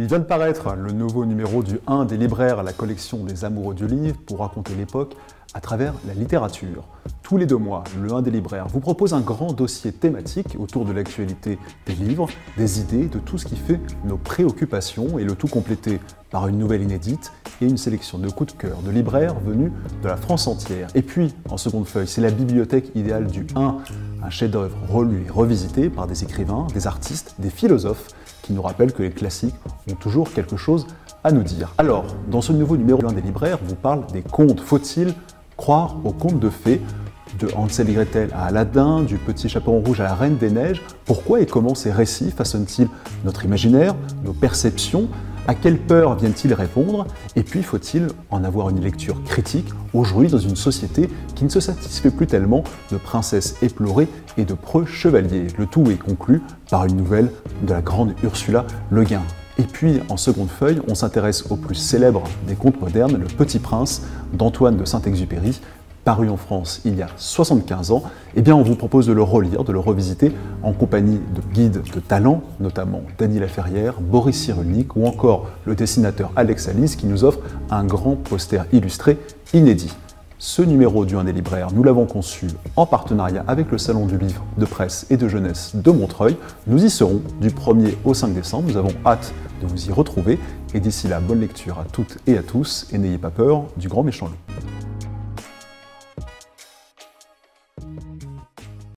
Il vient de paraître le nouveau numéro du 1 des libraires, la collection des amoureux du livre, pour raconter l'époque à travers la littérature. Tous les 2 mois, le 1 des libraires vous propose un grand dossier thématique autour de l'actualité des livres, des idées, de tout ce qui fait nos préoccupations, et le tout complété par une nouvelle inédite et une sélection de coups de cœur de libraires venus de la France entière. Et puis, en seconde feuille, c'est la bibliothèque idéale du 1, un chef-d'œuvre relu et revisité par des écrivains, des artistes, des philosophes, qui nous rappellent que les classiques ont toujours quelque chose à nous dire. Alors, dans ce nouveau numéro des libraires, on vous parle des contes. Faut-il croire aux contes de fées, de Hansel et Gretel à Aladdin, du Petit Chaperon Rouge à la Reine des Neiges? Pourquoi et comment ces récits façonnent-ils notre imaginaire, nos perceptions? À quelle peur viennent-ils répondre? Et puis, faut-il en avoir une lecture critique aujourd'hui dans une société qui ne se satisfait plus tellement de princesses éplorées et de preux chevaliers? Le tout est conclu par une nouvelle de la grande Ursula Le Guin. Et puis, en seconde feuille, on s'intéresse au plus célèbre des contes modernes, Le Petit Prince d'Antoine de Saint-Exupéry, paru en France il y a 75 ans. Eh bien, on vous propose de le relire, de le revisiter en compagnie de guides de talent, notamment Dany Laferrière, Boris Cyrulnik ou encore le dessinateur Alex Alice, qui nous offre un grand poster illustré inédit. Ce numéro du 1 des libraires, nous l'avons conçu en partenariat avec le Salon du livre de presse et de jeunesse de Montreuil. Nous y serons du 1er au 5 décembre. Nous avons hâte de vous y retrouver. Et d'ici là, bonne lecture à toutes et à tous. Et n'ayez pas peur du grand méchant loup.